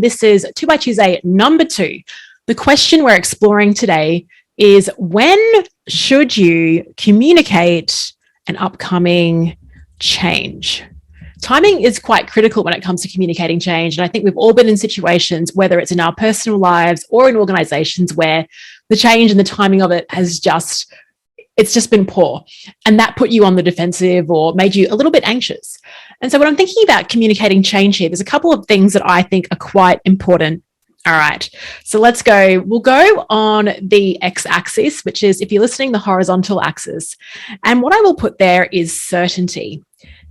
This is 2 by Tuesday number 2. The question we're exploring today is, when should you communicate an upcoming change? Timing is quite critical when it comes to communicating change. And I think we've all been in situations, whether it's in our personal lives or in organizations, where the change and the timing of it has just been poor. And that put you on the defensive or made you a little bit anxious. And so when I'm thinking about communicating change here, there's a couple of things that I think are quite important. All right, so let's go. We'll go on the x-axis, which is, if you're listening, the horizontal axis. And what I will put there is certainty.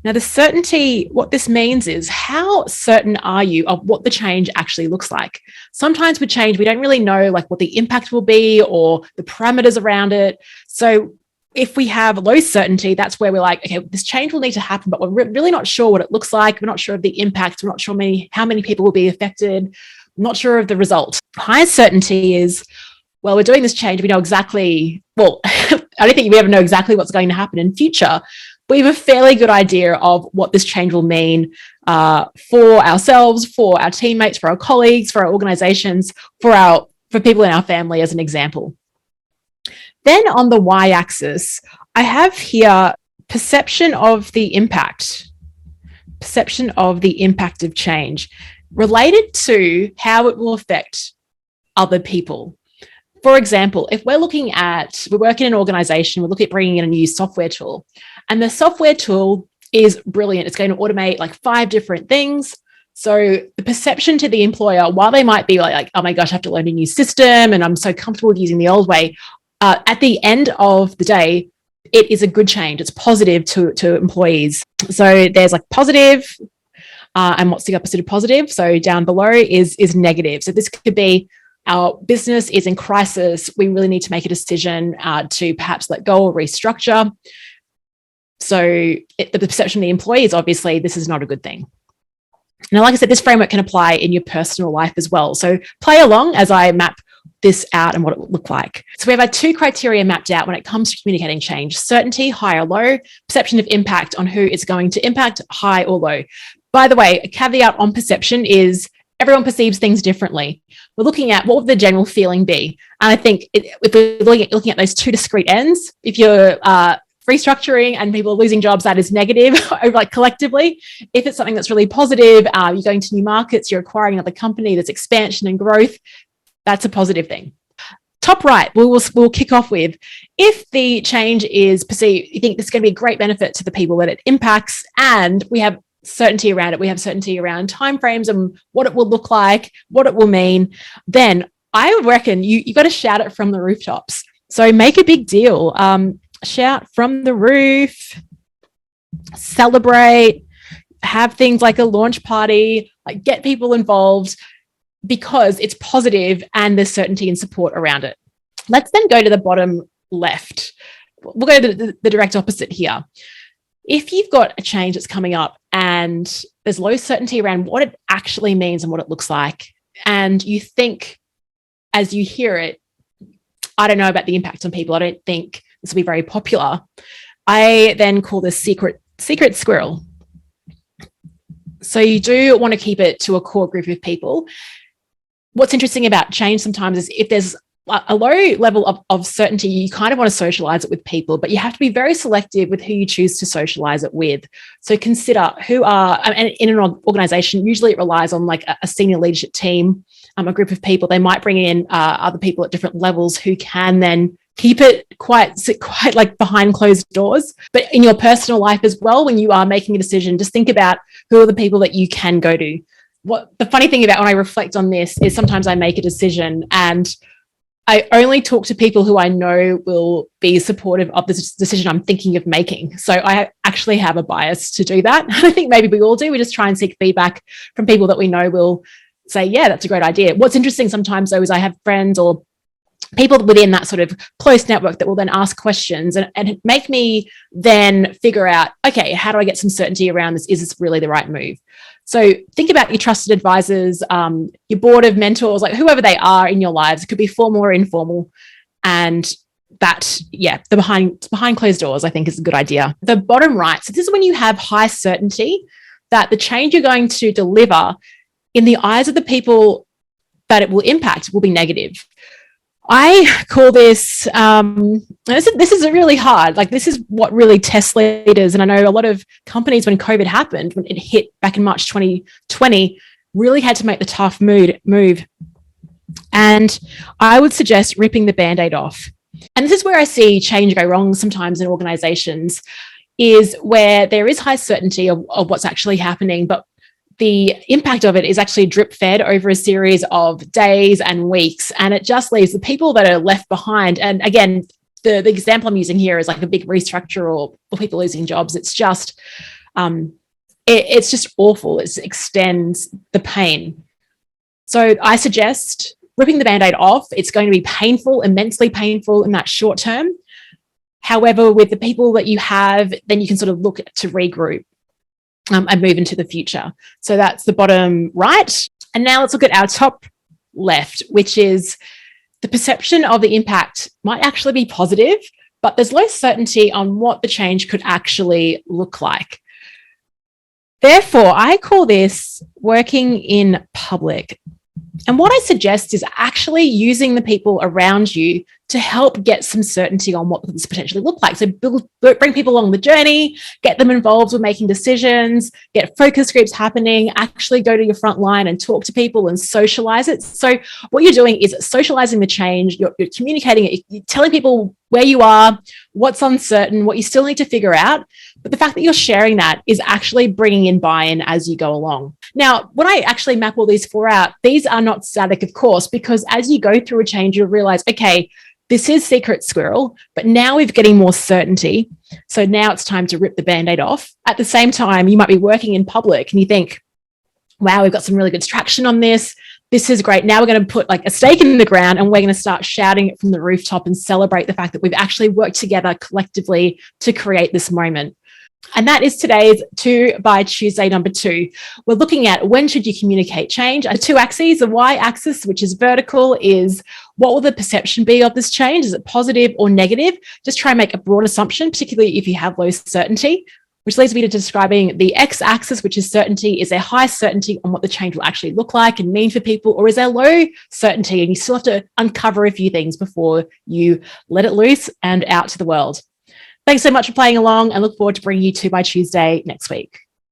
Now, the certainty, what this means is, how certain are you of what the change actually looks like? Sometimes with change, we don't really know like what the impact will be or the parameters around it. So if we have low certainty, that's where we're like, okay, this change will need to happen, but we're really not sure what it looks like. We're not sure of the impact. We're not sure how many people will be affected. I'm not sure of the result. High certainty is, well, we're doing this change. We know exactly, well, I don't think we ever know exactly what's going to happen in future. We have a fairly good idea of what this change will mean for ourselves, for our teammates, for our colleagues, for our organizations, for people in our family, as an example. Then on the y-axis, I have here perception of the impact of change related to how it will affect other people. For example, if we're working in an organization, we're looking at bringing in a new software tool, and the software tool is brilliant. It's going to automate like 5 different things. So the perception to the employer, while they might be like, oh my gosh, I have to learn a new system and I'm so comfortable with using the old way, at the end of the day, it is a good change. It's positive to employees. So there's like positive, and what's the opposite of positive? So down below is negative. So this could be, our business is in crisis. We really need to make a decision to perhaps let go or restructure. So the perception of the employee is, obviously, this is not a good thing. Now, like I said, this framework can apply in your personal life as well. So play along as I map this out and what it will look like. So we have our 2 criteria mapped out when it comes to communicating change: certainty, high or low; perception of impact, on who it's going to impact, high or low. By the way, a caveat on perception is everyone perceives things differently. We're looking at what would the general feeling be. And I think if we're looking at those 2 discrete ends, if you're restructuring and people are losing jobs, that is negative, like collectively. If it's something that's really positive, you're going to new markets, you're acquiring another company, there's expansion and growth, that's a positive thing. Top right, we'll kick off with, if the change is perceived, you think this is going to be a great benefit to the people that it impacts, and we have certainty around it. We have certainty around timeframes and what it will look like, what it will mean. Then I reckon you got to shout it from the rooftops. So make a big deal. Shout from the roof, celebrate, have things like a launch party, like get people involved, because it's positive and there's certainty and support around it. Let's then go to the bottom left. We'll go to the direct opposite here. If you've got a change that's coming up and there's low certainty around what it actually means and what it looks like, and you think as you hear it, I don't know about the impact on people, I don't think this will be very popular, I then call this secret squirrel. So you do want to keep it to a core group of people. What's interesting about change sometimes is, if there's a low level of certainty, you kind of want to socialize it with people, but you have to be very selective with who you choose to socialize it with. So consider who are, and in an organization, usually it relies on like a senior leadership team, a group of people. They might bring in other people at different levels who can then keep it quite like behind closed doors. But in your personal life as well, when you are making a decision, just think about who are the people that you can go to. What the funny thing about when I reflect on this is, sometimes I make a decision and I only talk to people who I know will be supportive of this decision I'm thinking of making. So I actually have a bias to do that. I think maybe we all do. We just try and seek feedback from people that we know will say, yeah, that's a great idea. What's interesting sometimes, though, is I have friends or people within that sort of close network that will then ask questions and make me then figure out, okay, how do I get some certainty around this? Is this really the right move? So think about your trusted advisors, your board of mentors, like whoever they are in your lives. It could be formal or informal. And that, yeah, the behind closed doors, I think, is a good idea. The bottom right, so this is when you have high certainty that the change you're going to deliver in the eyes of the people that it will impact will be negative. I call this, this is really hard. Like, this is what really tests leaders. And I know a lot of companies, when COVID happened, when it hit back in March 2020, really had to make the tough move. And I would suggest ripping the Band-Aid off. And this is where I see change go wrong sometimes in organizations, is where there is high certainty of what's actually happening, but the impact of it is actually drip fed over a series of days and weeks. And it just leaves the people that are left behind. And again, the example I'm using here is like a big restructure or people losing jobs. It's just, it's just awful. It extends the pain. So I suggest ripping the Band-Aid off. It's going to be painful, immensely painful in that short term. However, with the people that you have, then you can sort of look to regroup and move into the future. So that's the bottom right. And now let's look at our top left, which is the perception of the impact might actually be positive, but there's low certainty on what the change could actually look like. Therefore, I call this working in public. And what I suggest is actually using the people around you to help get some certainty on what this potentially look like. So bring people along the journey, get them involved with making decisions, get focus groups happening, actually go to your front line and talk to people and socialize it. So what you're doing is socializing the change, you're communicating it, you're telling people where you are, what's uncertain, what you still need to figure out. But the fact that you're sharing that is actually bringing in buy-in as you go along. Now, when I actually map all these four out, these are not static, of course, because as you go through a change, you'll realize, okay, this is secret squirrel, but now we're getting more certainty. So now it's time to rip the Band-Aid off. At the same time, you might be working in public and you think, wow, we've got some really good traction on this. This is great. Now we're going to put like a stake in the ground and we're going to start shouting it from the rooftop and celebrate the fact that we've actually worked together collectively to create this moment. And that is today's 2 by Tuesday number 2. We're looking at when should you communicate change. 2 axes, the y-axis, which is vertical, is what will the perception be of this change? Is it positive or negative? Just try and make a broad assumption, particularly if you have low certainty, which leads me to describing the x-axis, which is certainty. Is there high certainty on what the change will actually look like and mean for people, or is there low certainty and you still have to uncover a few things before you let it loose and out to the world? Thanks so much for playing along and look forward to bringing you 2 by Tuesday next week.